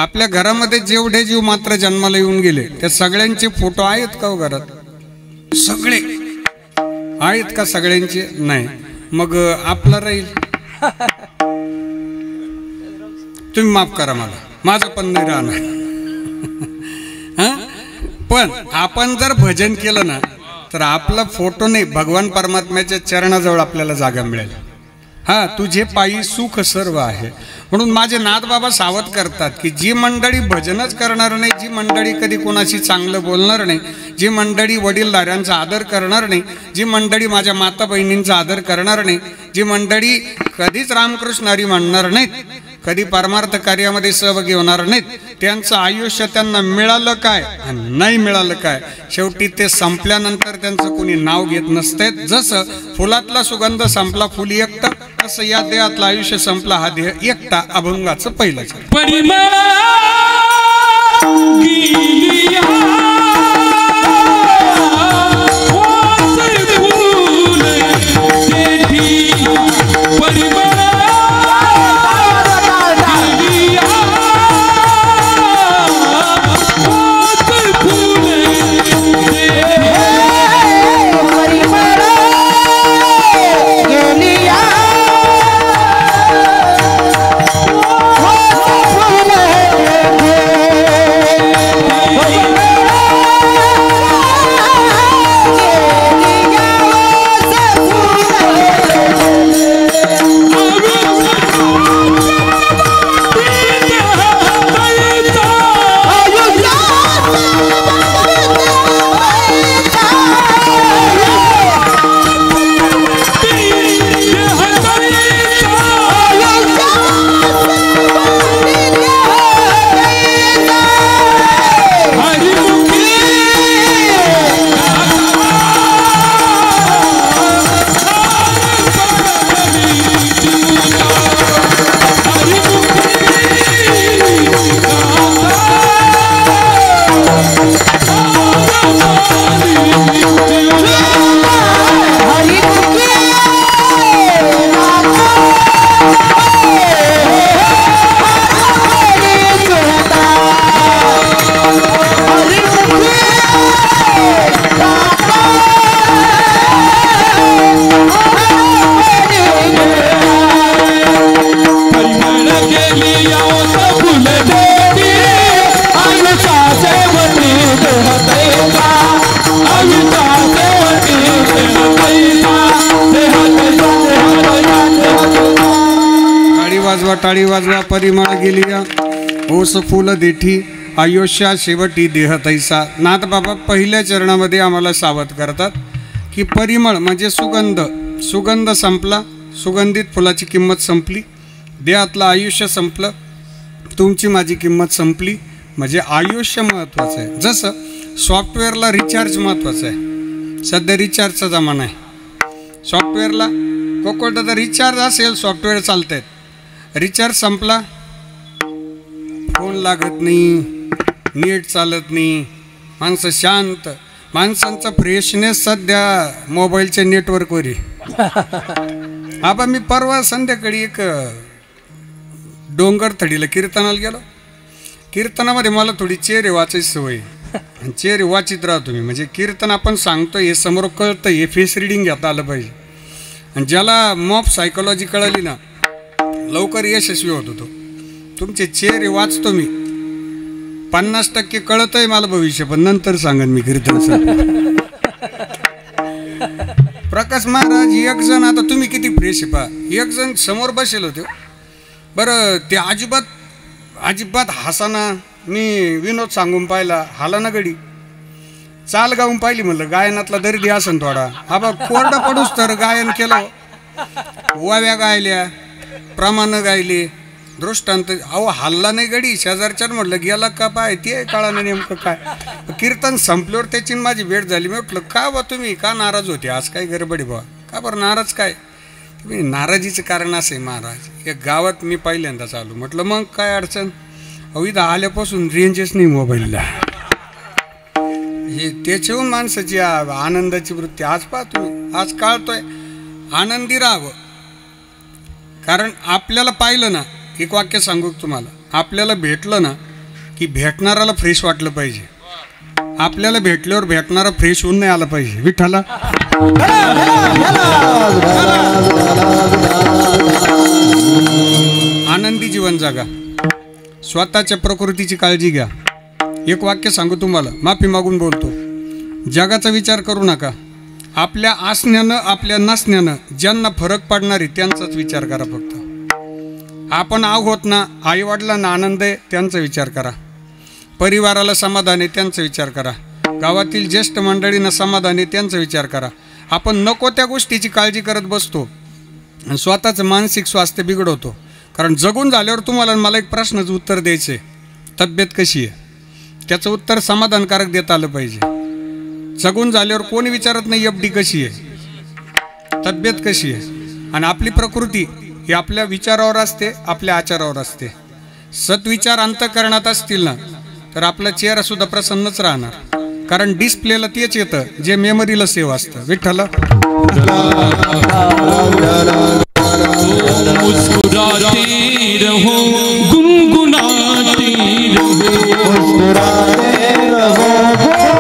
आपल्या घरामध्ये जेवढे जीव मात्र जन्माला येऊन गेले त्या सगळ्यांचे फोटो आहेत का हो घरात? सगळे आहेत का? सगळ्यांचे नाही. मग आपला राहील. तुम्ही माफ करा मला, माझं पण नाही राहणार. पण आपण जर भजन केलं ना तर आपला फोटो नाही, भगवान परमात्म्याच्या चरणाजवळ आपल्याला जागा मिळेल. हा, तुझे पायी सुख सर्व आहे. म्हणून माझे नाथबाबा सावध करतात की जी मंडळी भजनच करणार नाही, जी मंडळी कधी कोणाशी चांगलं बोलणार नाही, जी मंडळी वडीलधाऱ्यांचा आदर करणार नाही, जी मंडळी माझ्या माता बहिणींचा आदर करणार नाही, जी मंडळी कधीच रामकृष्ण हरी म्हणणार नाहीत, कधी परमार्थ कार्यामध्ये सहभागी होणार नाहीत, त्यांचं आयुष्य त्यांना मिळालं काय आणि नाही मिळालं काय, शेवटी ते संपल्यानंतर त्यांचं कोणी नाव घेत नसते. जसं फुलातला सुगंध संपला फुल एकटा, तसं या देहातलं आयुष्य संपला हा देह एकटा. अभंगाचं पहिलं टाळी वाजवा परिमळ गेलिया ओस फुल देठी आयुष्या शेवटी देह तैसा. नाथबाबा पहिल्या चरणामध्ये आम्हाला सावध करतात की परिमळ म्हणजे सुगंध, सुगंध संपला, सुगंधित फुलाची किंमत संपली, देहातलं आयुष्य संपलं, तुमची माझी किंमत संपली, म्हणजे आयुष्य महत्त्वाचं आहे. जसं सॉफ्टवेअरला रिचार्ज महत्त्वाचं आहे. सध्या रिचार्जचा जमाना आहे. सॉफ्टवेअरला कोकोटाचा रिचार्ज असेल, सॉफ्टवेअर चालत आहेत. रिचार्ज संपला, फोन लागत नाही, नेट चालत नाही, माणसं शांत. माणसांचा फ्रेशनेस सध्या मोबाईलच्या नेटवर्कवर आहे. आबा मी परवा संध्याकाळी एक डोंगर थडीला कीर्तनाला गेलो. कीर्तनामध्ये मला थोडी चेहरे वाचायची सवय, आणि चेहरे वाचित राहतो मी. म्हणजे कीर्तन आपण सांगतो हे समोर कळतं, हे फेस रिडिंग घेता आलं पाहिजे. आणि ज्याला मॉप सायकोलॉजी कळाली ना लवकर यशस्वी होत होतो. तुमचे चेहरे वाचतो मी. 50% कळतंय मला भविष्य, पण नंतर सांगेन मी कीर्तन. प्रकाश महाराज एक जण, आता तुम्ही किती फ्रेश आहे पहा, एक जण समोर बसेल होते. बरं ते अजिबात हसाना. मी विनोद सांगून पाहिला, हाला ना गडी चाल गाऊन पाहिली. म्हणलं गायनातला दर्दी असन थोडा. आबा कोरडं पडूस तर गायन केलं, वाव्या गायल्या, प्रमाणं गायले, दृष्टांत. अहो हल्ला नाही गडी. शेजारच्या म्हटलं गेला का पाय, ते कळालं नेमकं काय. कीर्तन संपल्यावर त्याची माझी भेट झाली. मी म्हटलं का बा तुम्ही का नाराज होते आज, काय गडबडी बा, का बरं नाराज काय. तुम्ही नाराजीचं कारण असं आहे महाराज, एक गावात मी पहिल्यांदा चालू. म्हटलं मग काय अडचण. अहो इथं आल्यापासून रेंजच नाही मोबाईलला. हे त्याच्याहून माणसाची आनंदाची वृत्ती. आज पहा तुम्ही, आज कळतोय आनंदी राहावं. कारण आपल्याला पाहिलं ना, एक वाक्य सांगू तुम्हाला, आपल्याला भेटलं ना की भेटणाराला फ्रेश वाटलं पाहिजे. आपल्याला भेटल्यावर भेटणारा फ्रेश होऊन नाही आला पाहिजे. विठ्ठला आनंदी जीवन जगा, स्वतःच्या प्रकृतीची काळजी घ्या. एक वाक्य सांगू तुम्हाला, माफी मागून बोलतो. जगाचा विचार करू नका. आपल्या असण्यानं आपल्या नसण्यानं ज्यांना फरक पडणार आहे त्यांचाच विचार करा. फक्त आपण आहोत ना, आईवडिलांना आनंद आहे त्यांचा विचार करा, परिवाराला समाधान आहे त्यांचा विचार करा, गावातील ज्येष्ठ मंडळींना समाधान आहे त्यांचा विचार करा. आपण नको त्या गोष्टीची काळजी करत बसतो आणि स्वतःचं मानसिक स्वास्थ्य बिघडवतो. कारण जगून झाल्यावर तुम्हाला मला एक प्रश्नाचं उत्तर द्यायचं आहे, तब्येत कशी आहे, त्याचं उत्तर समाधानकारक देता आलं पाहिजे. जगून झाल्यावर कोणी विचारत नाही एफडी कशी आहे, तब्येत कशी आहे. आणि आपली प्रकृती ही आपल्या विचारावर असते, आपल्या आचारावर असते. सत्विचार अंतःकरणात असतील ना तर आपला चेहरा सुद्धा प्रसन्नच राहणार. कारण डिस्प्लेला तेच येतं जे मेमरीला सेव्ह असतं. विठ्ठला मुस्कुराते रहो, गुनगुनाते रहो, मुस्कुराते रहो,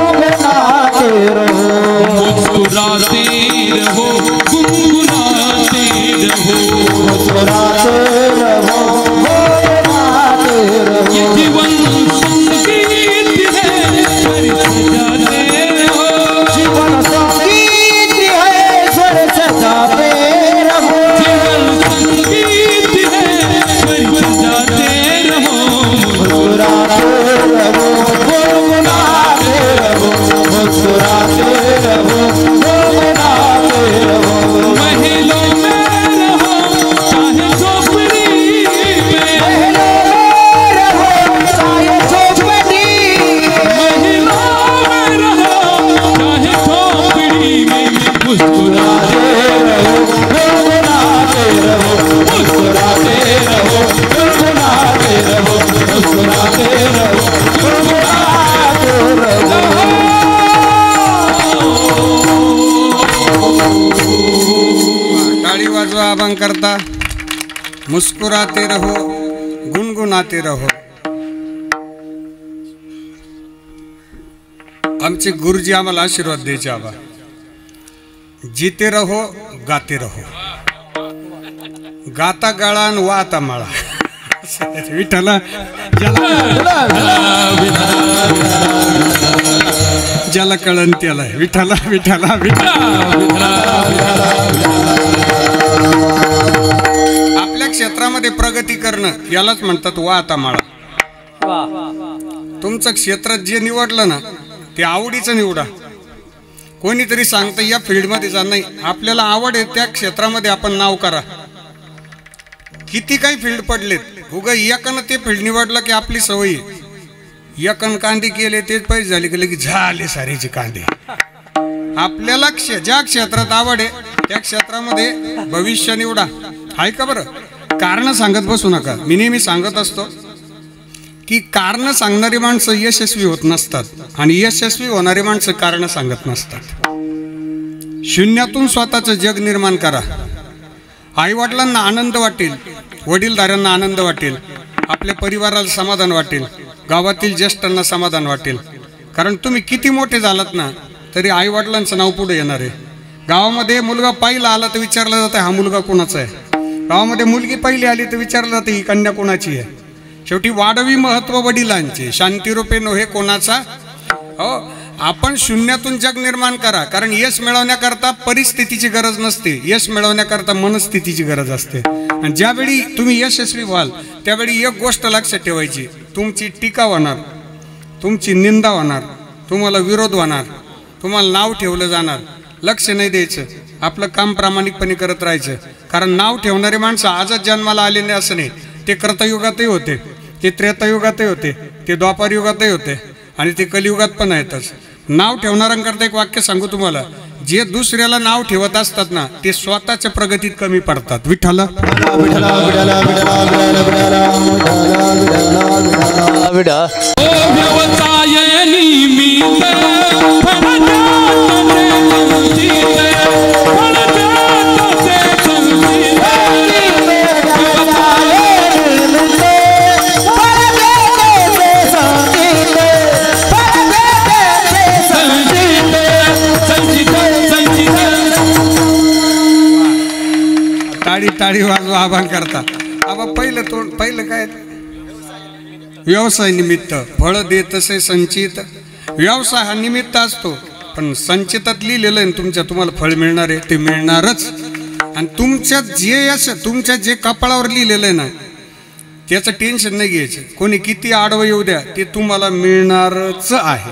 गुनगुनाते रहो, मुस्कुराते रहो, गुनगुनाते रहो, मुस्कुराते रहो, गुनगुनाते रहो. ये जीवन संगीत है, स्वर सजाते रहो. जीवन संगीत है, स्वर सजाते रहो. जीवन संगीत है, स्वर सजाते रहो. मुस्कुराते रहो, गुनगुनाते रहो, मुस्कुराते रहो, गुनगुनाते रहो. महलों में रहो चाहे झोपड़ी में, महलों में रहो चाहे झोपड़ी, महलों में रहो चाहे झोपड़ी में. मुस्कुराते रहो, गुनगुनाते रहो, मुस्कुराते रहो, गुनगुनाते रहो, मुस्कुराते रहो, गुनगुनाते रहो. टाळी वाजवा अभंग करता. मुस्कुराते रहो, गुनगुनाते रहो. आमचे गुरुजी आम्हाला आशीर्वाद द्यायचे. आबा जीते रहो, गाते रहो, गाता गळा आणि वाता माळा. विठ्ठला ज्याला कळन त्याला. विठ्ठला विठ्ठला विठ्ठला. आपल्या क्षेत्रामध्ये प्रगती करणं यालाच म्हणतात वाता माळा. तुमचं क्षेत्र जे निवडलं ना ते आवडीचं निवडा. कोणीतरी सांगतं या फील्डमध्ये जा, नाही, आपल्याला आवड आहे त्या क्षेत्रामध्ये आपण नाव करा. किती काही फील्ड पडलेत, उगा एकानं ते फील्ड निवडलं की आपली सवयी एकन कांदे केले तेच पैसे झाले की लगेच झाले सारीचे कांदे. आपल्याला ज्या क्षेत्रात आवड आहे त्या क्षेत्रामध्ये भविष्य निवडा. आहे का बरं? कारण सांगत बसू नका. मी नेहमी सांगत असतो की कारण सांगणारी माणसं यशस्वी होत नसतात आणि यशस्वी होणारी माणसं कारण सांगत नसतात. शून्यातून स्वतःचं जग निर्माण करा. आईवडिलांना आनंद वाटेल, वडीलधाऱ्यांना आनंद वाटेल, आपल्या परिवाराला समाधान वाटेल, गावातील ज्येष्ठांना समाधान वाटेल. कारण तुम्ही किती मोठे झालात ना तरी आईवडिलांचं नाव पुढे येणार आहे. गावामध्ये मुलगा पहिला आला तर विचारलं जातं हा मुलगा कोणाचा आहे. गावामध्ये मुलगी पहिली आली तर विचारलं जातं ही कन्या कोणाची आहे. शेवटी वाढवी महत्व वडिलांचे, शांतिरूपे नोहे कोणाचा. हो, आपण शून्यातून जग निर्माण करा. कारण यश मिळवण्याकरता परिस्थितीची गरज नसते, यश मिळवण्याकरता मनस्थितीची गरज असते. आणि ज्यावेळी तुम्ही यशस्वी व्हाल त्यावेळी एक गोष्ट लक्षात ठेवायची, तुमची टीका होणार, तुमची निंदा होणार, तुम्हाला विरोध होणार, तुम्हाला नाव ठेवलं जाणार. लक्ष नाही द्यायचं, आपलं काम प्रामाणिकपणे करत राहायचं. कारण नाव ठेवणारे माणसं आजच जन्माला आले नाही असं नाही. ते कृतयुगातही होते, ते त्रेतायुगातही होते, ते द्वापारयुगातही होते आणि ते कलियुगात पण आहेतच. नाव ठेवणाऱ्यांकरता एक वाक्य सांगू तुम्हाला, जे दुसऱ्याला नाव ठेवत असतात ना ते स्वतःच्या प्रगतीत कमी पडतात. विठ्ठला टाळी टाळी वाजवा आभान करता. आबा पहिलं काय व्यवसाय निमित्त फळ देत तसे संचित. व्यवसाय हा निमित्त असतो, पण संचितात लिहिलेलं आहे तुमच्या तुम्हाला फळ मिळणार आहे ते मिळणारच. आणि तुमच्या जे यश तुमच्या जे कपाळावर लिहिलेलं आहे ना त्याचं टेन्शन नाही घ्यायचं. कोणी किती आडवं येऊ द्या ते तुम्हाला मिळणारच आहे,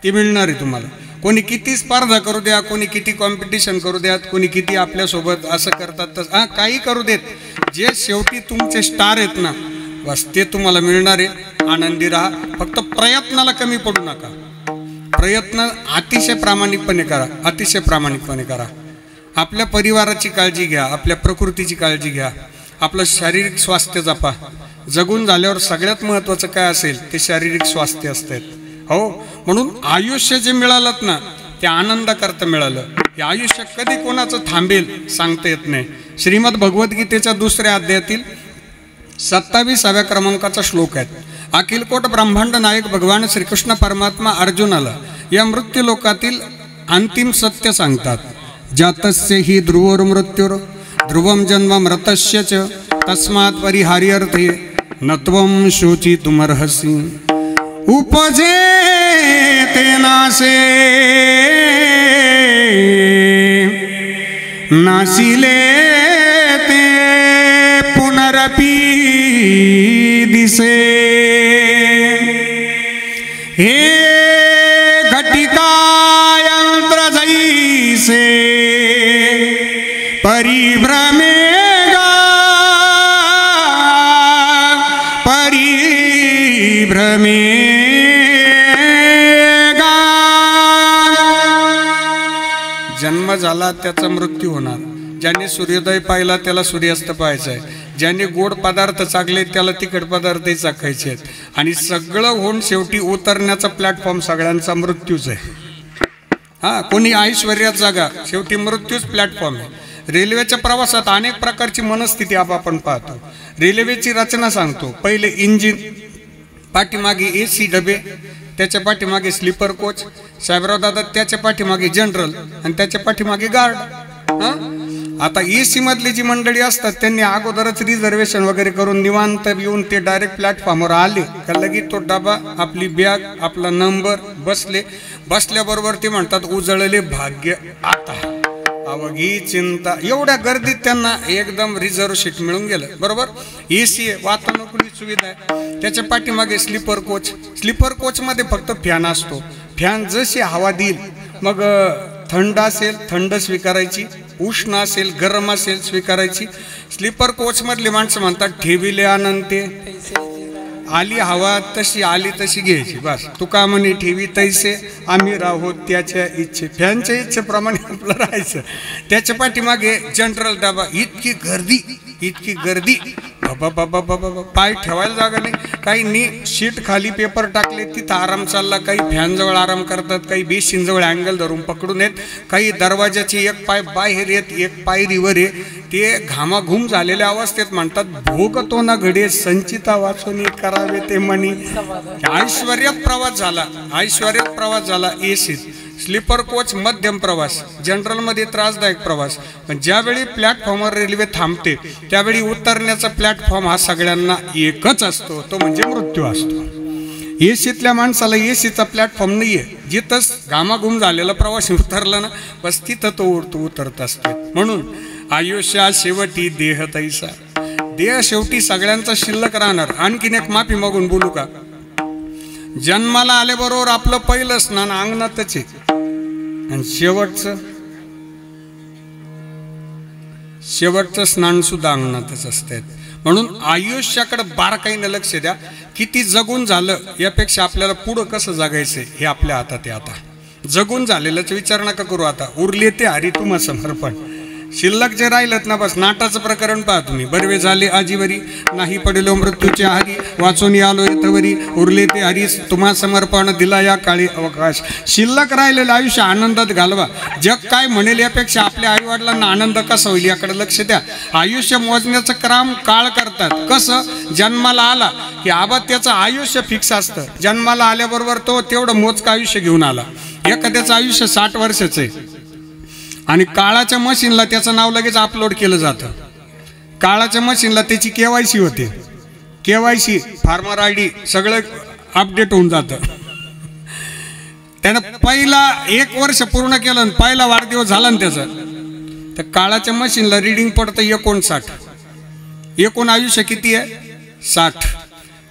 ते मिळणार आहे तुम्हाला. कोणी किती स्पर्धा करू द्या, कोणी किती कॉम्पिटिशन करू द्यात, कोणी किती आपल्यासोबत असं करतात तसं काही करू देत, जे शेवटी तुमचे स्टार आहेत ना बस ते तुम्हाला मिळणार आहे. आनंदी राहा, फक्त प्रयत्नाला कमी पडू नका. प्रयत्न अतिशय प्रामाणिकपणे करा, अतिशय प्रामाणिकपणे करा. आपल्या परिवाराची काळजी घ्या, आपल्या प्रकृतीची काळजी घ्या, आपलं शारीरिक स्वास्थ्य जपा. जगून झाल्यावर सगळ्यात महत्त्वाचं काय असेल ते शारीरिक स्वास्थ्य असतं. हो, म्हणून आयुष्य जे मिळालं ना ते आनंदाकरता मिळालं. हे आयुष्य कधी कोणाचं थांबेल सांगता येत नाही. श्रीमद भगवद्गीतेच्या 2ऱ्या अध्यायातील 27व्या क्रमांकाचा श्लोक आहे. अखिलकोट ब्रह्मांड नायक भगवान श्रीकृष्ण परमात्मा अर्जुनाला या मृत्यू लोकातील अंतिम सत्य सांगतात. जातस्य हि ध्रुवोर मृत्यूर ध्रुवम जन्म मृतस्य च तस्मात् परिहार्यर्थे नत्वं शोचितुमर्हसि. उपजे ते नासे नासिले ते पुनरपि दिसे. हे घटिका यंत्र जैसे परिभ्रमेगा परिभ्रमे. जन्म झाला त्याचा मृत्यू होणार. ज्याने सूर्योदय पाहिला त्याला सूर्यास्त पाहायचा आहे. ज्याने गोड पदार्थ चाखले त्याला तिखट पदार्थही चाखायचे आहेत. आणि सगळं होऊन शेवटी उतरण्याचा प्लॅटफॉर्म सगळ्यांचा मृत्यूच आहे. हां, कोणी ऐश्वर्यात जागा, शेवटी मृत्यूच प्लॅटफॉर्म आहे. रेल्वेच्या प्रवासात अनेक प्रकारची मनस्थिती आपण पाहतो. रेल्वेची रचना सांगतो. पहिले इंजिन, पाठीमागे AC डबे, त्याच्या पाठीमागे स्लीपर कोच, साहेबराव दादा त्याच्या पाठीमागे जनरल आणि त्याच्या पाठीमागे गार्ड. हां, आता AC मधली जी मंडळी असतात त्यांनी अगोदरच रिझर्वेशन वगैरे करून निवांत येऊन ते डायरेक्ट प्लॅटफॉर्मवर आले का लगेच तो डबा, आपली बॅग, आपला नंबर, बसल्याबरोबर ते म्हणतात उजळले भाग्य आता, अवघी चिंता. एवढ्या गर्दीत त्यांना एकदम रिझर्व सीट मिळून गेलं. बरोबर, AC आहे, वातानुकूलित सुविधा आहे. त्याच्या पाठीमागे स्लीपर कोच. स्लीपर कोचमध्ये फक्त फॅन असतो. फॅन जशी हवा देईल, मग थंड असेल थंड स्वीकारायची, उष्ण असेल गरम असेल स्वीकारायची. स्लीपर कोचमधली माणसं म्हणतात ठेविले अनंते, आली हवा तशी आली तशी घ्यायची बस. तुका म्हणे ठेवी तैसे आम्ही राहू त्याच्या इच्छे, फॅनच्या इच्छेप्रमाणे आपलं राहायचं. त्याच्या पाठीमागे जनरल डबा. इतकी गर्दी बाबा बाबा, पाय ठेवायला जागा नाही. काहींनी सीट खाली पेपर टाकले तिथं आराम चालला, काही फॅनजवळ आराम करतात, काही बेसिनजवळ अँगल धरून पकडून येत, काही दरवाजाचे एक पाय बाहेर येत, एक पायरीवर ये. ते घामाघूम झालेल्या अवस्थेत म्हणतात भोग तो ना घडे संचिता वाचून करावे ते म्हणी. ऐश्वर्यात प्रवास झाला एसीत. स्लीपर कोच मध्यम प्रवास, जनरलमध्ये त्रासदायक प्रवास. पण ज्यावेळी प्लॅटफॉर्मवर रेल्वे थांबते त्यावेळी उतरण्याचा प्लॅटफॉर्म हा सगळ्यांना एकच असतो, तो म्हणजे मृत्यू असतो. एसीतल्या माणसाला एसीचा प्लॅटफॉर्म नाही आहे. जिथंच घामाघूम झालेला प्रवासी उतरला ना बस तिथं तो उतरत असतो. म्हणून आयुष्या शेवटी देह तैसा. देह शेवटी सगळ्यांचा शिल्लक राहणार. आणखीन एक माफी मागून बोलू का? जन्माला आल्याबरोबर आपलं पहिलं स्नान अंगणातच आहे आणि शेवटचं स्नान सुद्धा अंगणातच असतं. म्हणून आयुष्याकडे बारकाईनं लक्ष द्या. किती जगून झालं यापेक्षा आपल्याला पुढं कसं जगायचं हे आपल्या हातात आहे. आता जगून झालेलाच विचार नका करू. आता उरले ते हरी तुम्हा समर्पण. शिल्लक जे राहिलं ना बस नाटाचं प्रकरण पहा तुम्ही. बरवे झाले आजीवरी, नाही पडलो मृत्यूचे हारी, वाचून आलो येतवरी, उरले ते हरी तुम्हा समर्पण, दिला या काळी अवकाश. शिल्लक राहिलेलं आयुष्य आनंदात घालवा. जग काय म्हणेल यापेक्षा आपल्या आईवडिलांना आनंद कसा होईल याकडे लक्ष द्या. आयुष्य मोजण्याचं काम काळ करतात. कसं? जन्माला आला की आबा त्याचं आयुष्य फिक्स असतं. जन्माला आल्याबरोबर तो तेवढं मोजकं आयुष्य घेऊन आला. एखाद्याचं आयुष्य 60 वर्षाचं आहे आणि काळाच्या मशीनला त्याचं नाव लगेच अपलोड केलं जातं. काळाच्या मशीनला त्याची KYC होते. KYC फार्मर ID सगळं अपडेट होऊन जातं. त्यानं पहिला 1 वर्ष पूर्ण केलं आणि पहिला वाढदिवस झाला ना त्याचा, तर काळाच्या मशीनला रिडिंग पडतं 59. एकूण आयुष्य किती आहे? 60.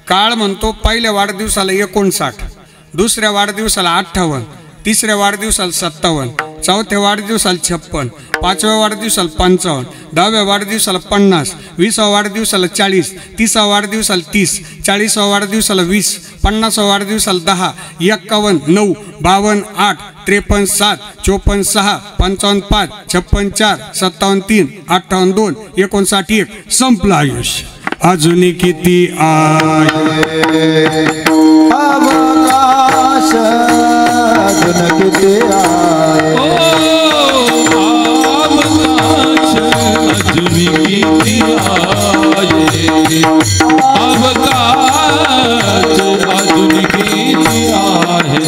काळ म्हणतो पहिल्या वाढदिवसाला 59, दुसऱ्या वाढदिवसाला 58, तिसऱ्या वाढदिवसाला 57, चौथ्या वाढदिवसाला 56, पाचव्या वाढदिवसाला 55, 10व्या वाढदिवसाला 50, 20व्या वाढदिवसाला 40, 30व्या वाढदिवसाला 30, 40व्या वाढदिवसाला 20, 50व्या वाढदिवसाला 10, 51, 9, 52, 8, 53, 7, 54, 6, 55, 5, 56, 4, 57, 3, 58, 2, 59, 1. संपलं आयुष्य. अजून किती आहे अवकाश, अजून किती आहे अवकाश, अजून किती आहे अवकाश, अजून किती आहे.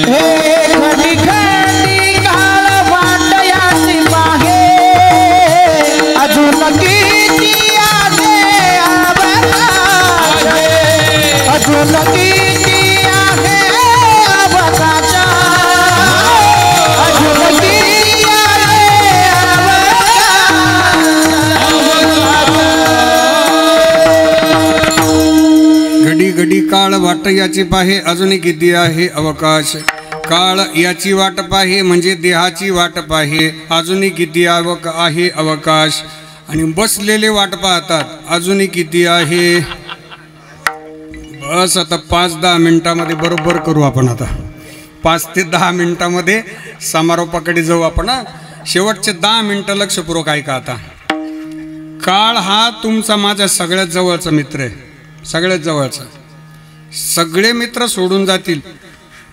हे खडी खडी काळ वाटयाची मागे, अजून किती आहे अवकाश, अजून किती आहे अवकाश, अजून किती आहे घडी घडी काळ वाट याची पाहे, अजून किती आहे अवकाश. काळ याची वाट पाहे म्हणजे देहाची वाट पाहे, अजून किती आहे अवकाश. आणि बसलेले वाट पाहतात, अजून किती आहे. बस आता 5-10 मिनिटामध्ये बरोबर करू आपण. आता 5 ते 10 मिनिटामध्ये समारोपाकडे जाऊ आपण. शेवटचे 10 मिनिटं लक्षपूर्वक ऐका. आता काळ हा तुमचा माझ्या सगळ्यात जवळचा मित्र आहे, सगळ्यात जवळचा. सगळे मित्र सोडून जातील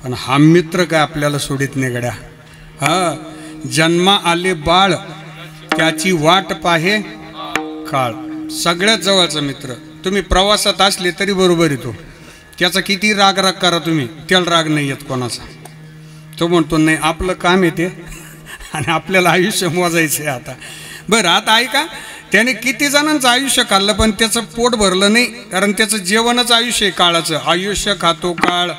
पण हा मित्र काय आपल्याला सोडित नाही गड्या. हा, जन्मा आले बाळ त्याची वाट पाहे काळ. सगळ्यात जवळचा मित्र. तुम्ही प्रवासात असले तरी बरोबर येतो. त्याचा किती राग करा तुम्ही, त्याला राग नाही येत कोणाचा. तो म्हणतो नाही आपलं काम येते आणि आपल्याला आयुष्य मोजायचं आहे आता. बरं आता ऐका, त्याने किती जणांचं आयुष्य खाल्लं पण त्याचं पोट भरलं नाही, कारण त्याचं जेवणच आयुष्य आहे काळाचं. आयुष्य खातो काळ,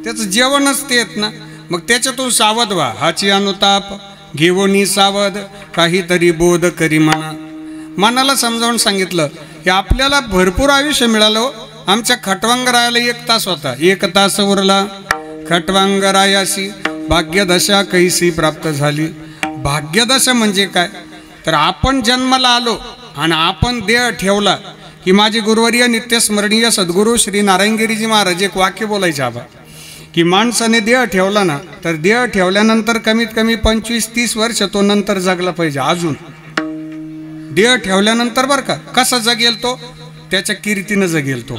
त्याचं जेवणच ते येत ना. मग त्याच्यातून सावध व्हा. हाची अनुताप घेवणी सावध, काहीतरी बोध करी म्हणा. मनाला समजावून सांगितलं की आपल्याला भरपूर आयुष्य मिळालं. आमच्या खटवांगरायाला 1 तास होता, 1 तास उरला. खटवांगरायाशी भाग्यदशा कैसी प्राप्त झाली. भाग्यदशा म्हणजे काय, तर आपण जन्माला आलो आणि आपण देह ठेवला की माझे गुरुवर्य नित्यस्मरणीय सद्गुरू श्री नारायणगिरीजी महाराज एक वाक्य बोलायचे आबा, की माणसाने देह ठेवला ना, तर देह ठेवल्यानंतर कमीत कमी 25-30 वर्ष तो नंतर जगला पाहिजे. अजून देह ठेवल्यानंतर बरं का, कसा जगेल तो, त्याच्या कीर्तीनं जगेल तो.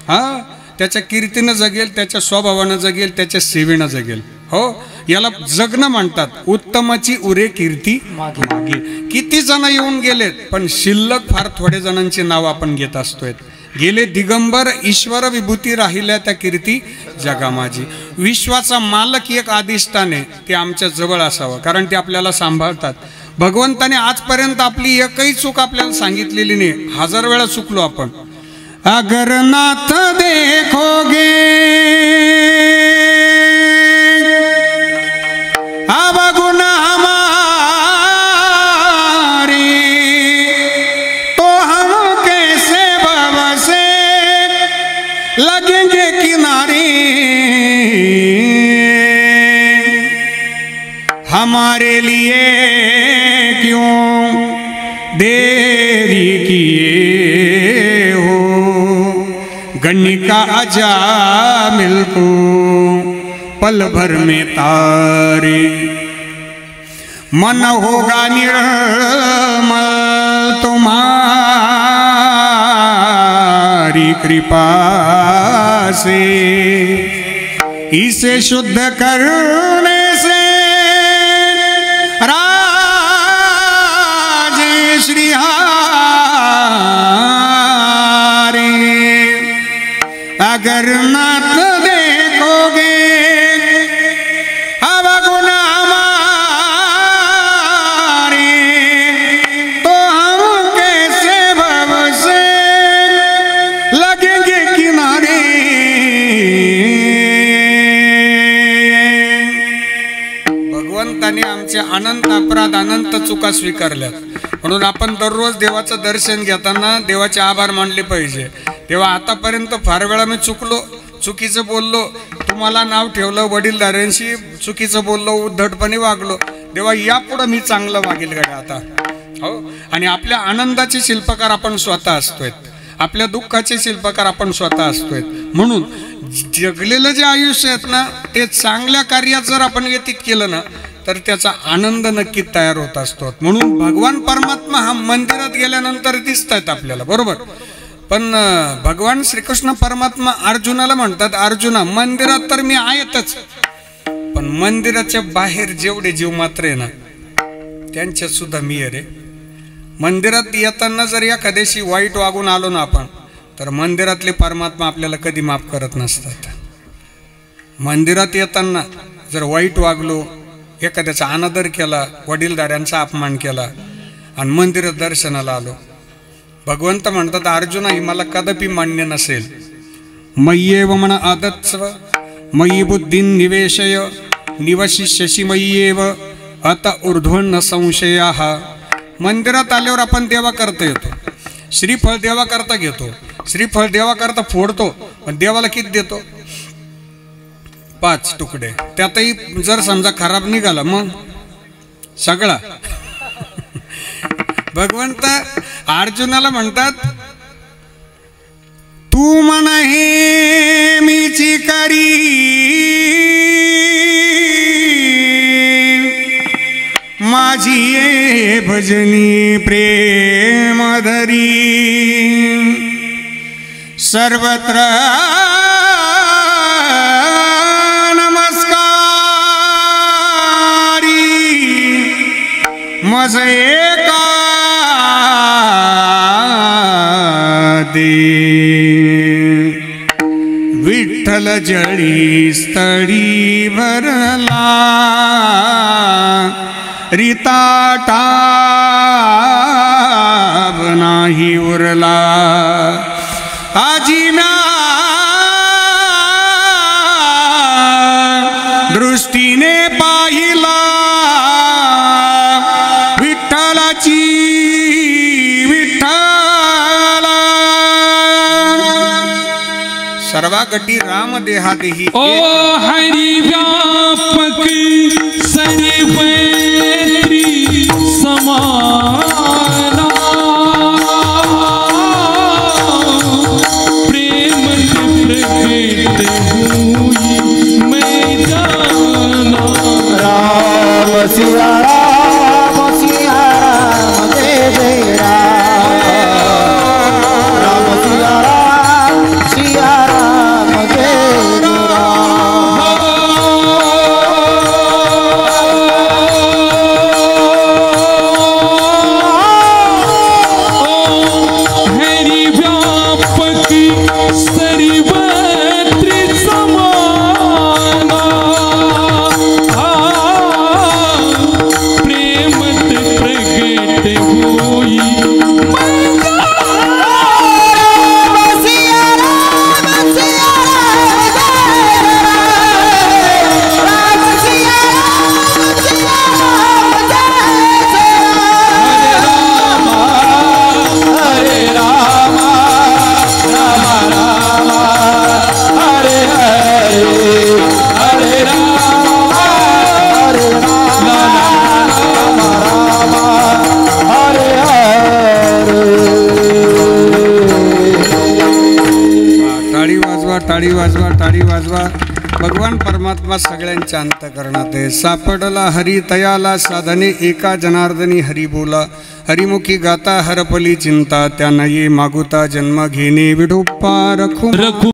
हां, त्याच्या कीर्तीनं जगेल, त्याच्या स्वभावानं जगेल, त्याच्या सेवेनं जगेल. हो, याला जगणं म्हणतात. उत्तमाची उरे कीर्ती मागे. किती जण येऊन गेलेत पण शिल्लक फार थोडे जणांची नाव आपण घेत असतोय. गेले दिगंबर ईश्वर विभूती राहिल्या त्या कीर्ती जगा माझी. विश्वाचा मालक एक अधिष्ठान आहे, ते आमच्या जवळ असावं, कारण ते आपल्याला सांभाळतात. भगवंताने आजपर्यंत आपली एकही चूक आपल्याला सांगितलेली नाही. 1000 वेळा चुकलो आपण. अगर नाथ देखोगे अब गुनाह हमारी, तो हम कैसे भव से लगेंगे किनारे. हमारे लिए क्यों देरी किए हो, गणिका अजामिल को पल भर में तारे. मन होगा निर्मल तुम्हारी कृपा से, इसे शुद्ध करने से राजेश्री हारे. अगर नाथ देखोगे अब गुनाह हमारे, तो भगवंताने आमचे अनंत अपराध अनंत चुका स्वीकारल्यात. म्हणून आपण दररोज देवाचं दर्शन घेताना देवाचे आभार मानले पाहिजे. तेव्हा आतापर्यंत फार वेळा मी चुकीचं बोललो, तुम्हाला नाव ठेवलं, वडीलधाऱ्यांशी चुकीचं बोललो, उद्धटपणे वागलो. देवा यापुढं मी चांगलं वागेल गड्या आता. हो, आणि आपल्या आनंदाचे शिल्पकार आपण स्वतः असतोय, आपल्या दुःखाचे शिल्पकार आपण स्वतः असतोय. म्हणून जगलेलं जे आयुष्य आहेत ना, ते चांगल्या कार्यात जर आपण व्यतीत केलं ना, तर त्याचा आनंद नक्कीच तयार होत असतो. म्हणून भगवान परमात्मा हा मंदिरात गेल्यानंतर दिसत आहेत आपल्याला, बरोबर. पण भगवान श्रीकृष्ण परमात्मा अर्जुनाला म्हणतात, अर्जुना मंदिरात तर मी आहेतच, पण मंदिराच्या बाहेर जेवढे जीव मात्र आहे ना, त्यांच्यात सुद्धा मी आहे रे. मंदिरात येताना जर एखाद्याशी वाईट वागून आलो ना आपण, तर मंदिरातले परमात्मा आपल्याला कधी माफ करत नसतात. मंदिरात येताना जर वाईट वागलो, एखाद्याचा अनादर केला, वडीलधाऱ्यांचा अपमान केला आणि मंदिरात दर्शनाला आलो, भगवंत म्हणतात अर्जुना ही मला कदापि मान्य नसेल. मय्येव मन आदत्स्व मयी बुद्धीन निवेशय निवशिष्यसि मय्येव अत ऊर्ध्वं न संशयाः. मंदिरात आल्यावर आपण देवा करता येतो, श्रीफळ देवा करता घेतो, श्रीफळ देवा करता फोडतो, पण देवाला किती देतो? 5 तुकडे. त्यातही जर समजा खराब निघाला मग सगळा. भगवंत अर्जुनाला म्हणतात, तू म्हणा हे मीची करी माझी ये भजनी प्रेम धरी सर्वत्र नमस्कारी मज एका दे विठ्ठल जळी स्थळी भरला रीता टाप नाही उरला आजी म्या दृष्टीने पाहिला विठ्ठलाची विठ्ठला सर्वागटी राम देहादेही. ओ हरि व्यापक सर्वैत्री समाना प्रेम प्रकट हुई मैं जाना. राम सिया राम जय जय राम सिया राम जय जय हरि व्यापक सर्वत्र समाना प्रेम प्रकट हुई टाळी वाजवा टाळी वाजवा. भगवान परमात्मा सगळ्यांच्या अंतःकरणात आहे. सापडला हरी तयाला साधने एका जनार्दनी हरी बोला. हरिमुखी गाता हरपली चिंता त्यांना ये मागुता जन्म घेणे विठोप्पा रखू.